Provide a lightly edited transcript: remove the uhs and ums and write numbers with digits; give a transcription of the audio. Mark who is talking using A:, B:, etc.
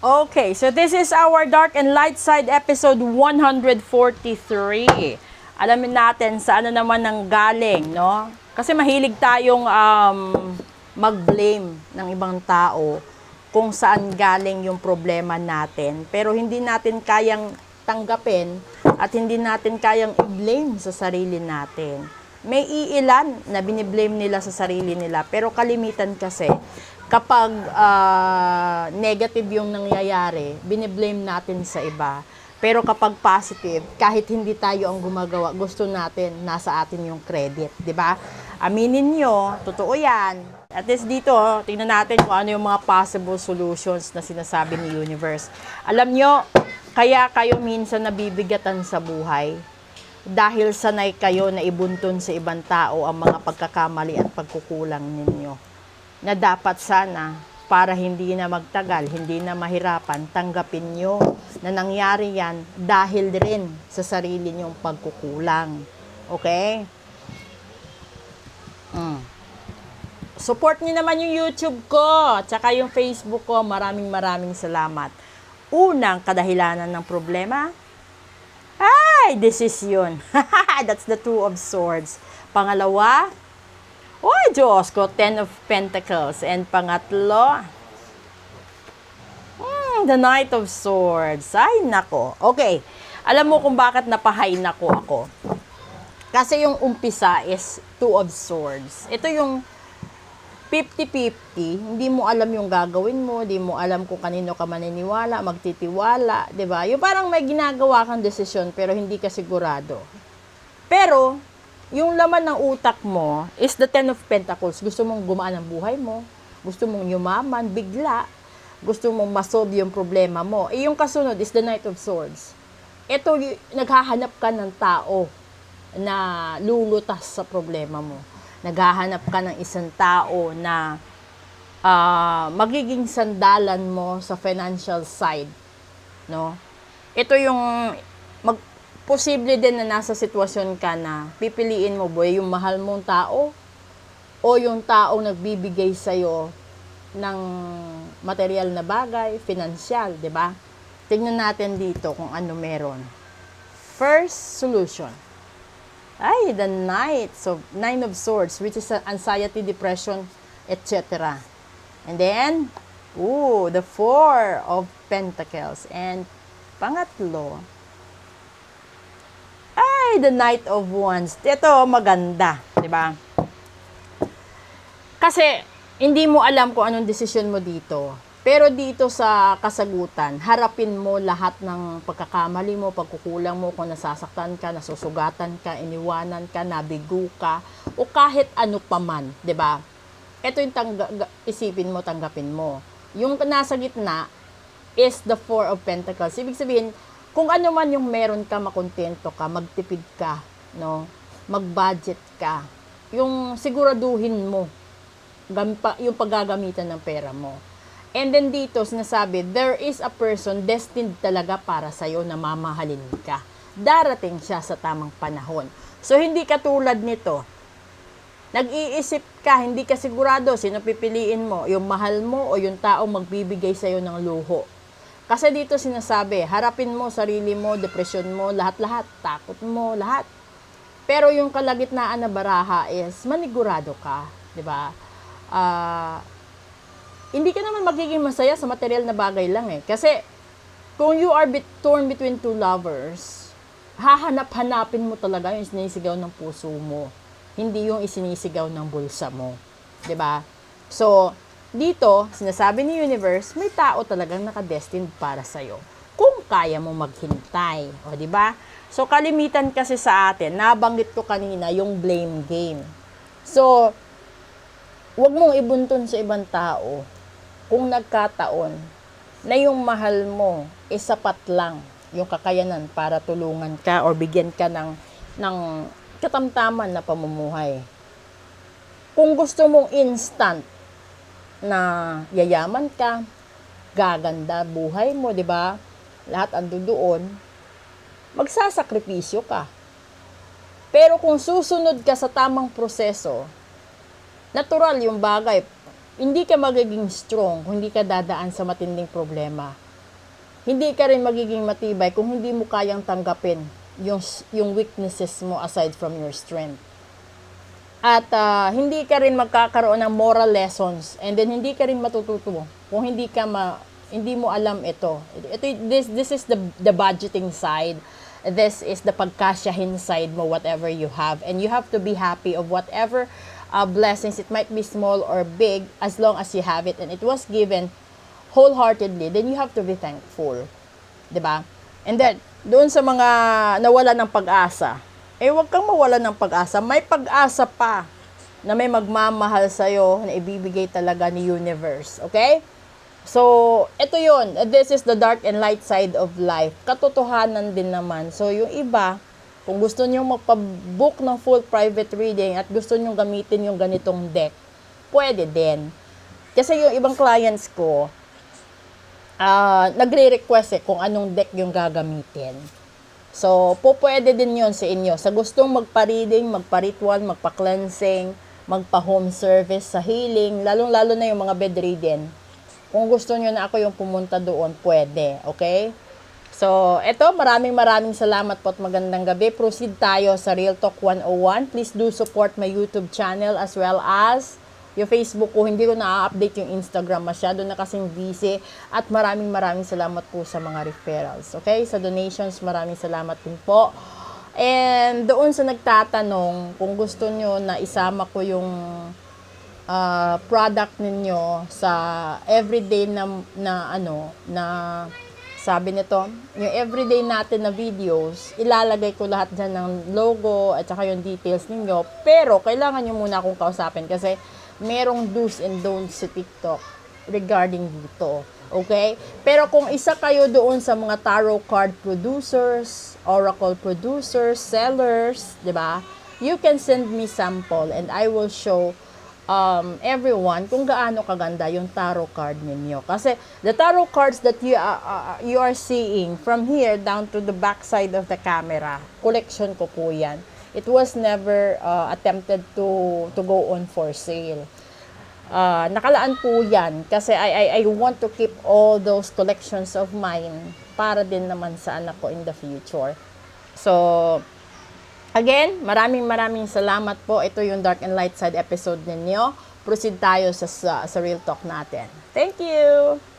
A: Okay, so this is our Dark and Light Side episode 143. Alamin natin sa ano naman ang galing, no? Kasi mahilig tayong mag-blame ng ibang tao kung saan galing yung problema natin. Pero hindi natin kayang tanggapin at hindi natin kayang i-blame sa sarili natin. May iilan na biniblame nila sa sarili nila, pero kalimitan kasi kapag negative yung nangyayari, biniblame natin sa iba. Pero kapag positive, kahit hindi tayo ang gumagawa, gusto natin nasa atin yung credit, di ba? Aminin nyo, totoo yan. At least dito, tingnan natin kung ano yung mga possible solutions na sinasabi ni Universe. Alam nyo, kaya kayo minsan nabibigatan sa buhay dahil sanay kayo na ibuntun sa ibang tao ang mga pagkakamali at pagkukulang ninyo. Na dapat sana, para hindi na magtagal, hindi na mahirapan, tanggapin nyo na nangyari yan dahil rin sa sarili nyong pagkukulang. Okay? Support nyo naman yung YouTube ko, tsaka yung Facebook ko. Maraming salamat. Unang kadahilanan ng problema, ay, decision. That's the Two of Swords. Pangalawa, oh, Diyos ko, Ten of Pentacles. And pangatlo, the Knight of Swords. Ay, nako. Okay. Alam mo kung bakit napahay nako ako? Kasi yung umpisa is Two of Swords. Ito yung 50-50, hindi mo alam yung gagawin mo, hindi mo alam kung kanino ka maniniwala, magtitiwala, 'di ba? Yung parang may ginagawa kang desisyon pero hindi ka sigurado. Pero yung laman ng utak mo is the Ten of Pentacles. Gusto mong gumaan ang buhay mo, gusto mong yumaman bigla, gusto mong masolve yung problema mo. Yung kasunod is the Knight of Swords. Ito, naghahanap ka ng tao na lulutas sa problema mo. Naghahanap ka ng isang tao na magiging sandalan mo sa financial side, no? Ito yung posible din na nasa sitwasyon ka na pipiliin mo ba yung mahal mong tao o yung taong nagbibigay sa'yo ng material na bagay, financial, di ba? Tingnan natin dito kung ano meron. First solution. Ay, the Knight. So, Nine of Swords, which is anxiety, depression, etc. And then, the Four of Pentacles. And pangatlo, ay, the Knight of Wands. Ito, maganda. Diba? Kasi, hindi mo alam kung anong desisyon mo dito. Pero dito sa kasagutan, harapin mo lahat ng pagkakamali mo, pagkukulang mo, kung nasasaktan ka, nasusugatan ka, iniwanan ka, nabigo ka, o kahit ano pa man, 'di ba? Ito yung isipin mo, tanggapin mo. Yung nasa gitna is the Four of Pentacles. Ibig sabihin, kung ano man yung meron ka, makontento ka, magtipid ka, no? Mag-budget ka. Yung siguraduhin mo yung paggagamitan ng pera mo. And then dito, sinasabi, there is a person destined talaga para sa'yo na mamahalin ka. Darating siya sa tamang panahon. So, hindi katulad nito. Nag-iisip ka, hindi ka sigurado sino pipiliin mo, yung mahal mo o yung taong magbibigay sa'yo ng luho. Kasi dito sinasabi, harapin mo sarili mo, depression mo, lahat-lahat, takot mo, lahat. Pero yung kalagitnaan na baraha is manigurado ka, di ba? Hindi ka naman magiging masaya sa material na bagay lang eh. Kasi, kung you are torn between two lovers, hahanap-hanapin mo talaga yung isinisigaw ng puso mo. Hindi yung isinisigaw ng bulsa mo. 'Di ba? So, dito, sinasabi ni Universe, may tao talagang nakadestined para sa'yo. Kung kaya mo maghintay. O, 'di ba? So, kalimitan kasi sa atin, nabanggit ko kanina yung blame game. So, huwag mong ibuntun sa ibang tao kung nagkataon na yung mahal mo sapat lang yung kakayanan para tulungan ka or bigyan ka ng katamtaman na pamumuhay. Kung gusto mong instant na yayaman ka, gaganda buhay mo, di ba? Lahat ando doon, magsasakripisyo ka. Pero kung susunod ka sa tamang proseso, natural yung bagay. Hindi ka magiging strong kung hindi ka dadaan sa matinding problema. hindi ka rin magiging matibay kung hindi mo kayang tanggapin yung weaknesses mo aside from your strength. At hindi ka rin magkakaroon ng moral lessons, and then hindi ka rin matututo kung hindi mo alam ito. This is the budgeting side. This is the pagkasyahin side mo, whatever you have. And you have to be happy of whatever blessings, it might be small or big, as long as you have it and it was given wholeheartedly, then you have to be thankful. 'Di ba? And then, doon sa mga nawala ng pag-asa, huwag kang mawala ng pag-asa. May pag-asa pa na may magmamahal sa'yo na ibibigay talaga ni universe. Okay? So, ito yun. This is the dark and light side of life. Katotohanan din naman. So, yung iba, kung gusto nyo magpa-book ng full private reading at gusto nyo gamitin yung ganitong deck, pwede din. Kasi yung ibang clients ko, nagre-request kung anong deck yung gagamitin. So, pwede din yun sa inyo. Sa gustong magpa-reading, magpa-ritual, magpa-cleansing, magpa-home service, sa healing, lalong-lalo na yung mga bedridden. Kung gusto nyo na ako yung pumunta doon, pwede. Okay? So, eto, maraming salamat po at magandang gabi. Proceed tayo sa Real Talk 101. Please do support my YouTube channel as well as yung Facebook ko. Hindi ko na-update yung Instagram, masyado na kasing busy. At maraming salamat po sa mga referrals. Okay? Sa donations, maraming salamat din po. And doon sa nagtatanong, kung gusto nyo na isama ko yung product ninyo sa everyday na sabi nito, yung everyday natin na videos, ilalagay ko lahat dyan ng logo at saka yung details ninyo. Pero, kailangan nyo muna akong kausapin kasi merong do's and don'ts si TikTok regarding dito. Okay? Pero kung isa kayo doon sa mga tarot card producers, oracle producers, sellers, di ba? You can send me sample and I will show everyone kung gaano kaganda yung tarot card ninyo. Kasi the tarot cards that you are seeing from here down to the back side of the camera, collection ko po yan. It was never attempted to go on for sale. Nakalaan po yan kasi I want to keep all those collections of mine para din naman sa anak ko in the future. So, again, maraming salamat po. Ito yung Dark and Light Side episode ninyo. Proceed tayo sa Real Talk natin. Thank you!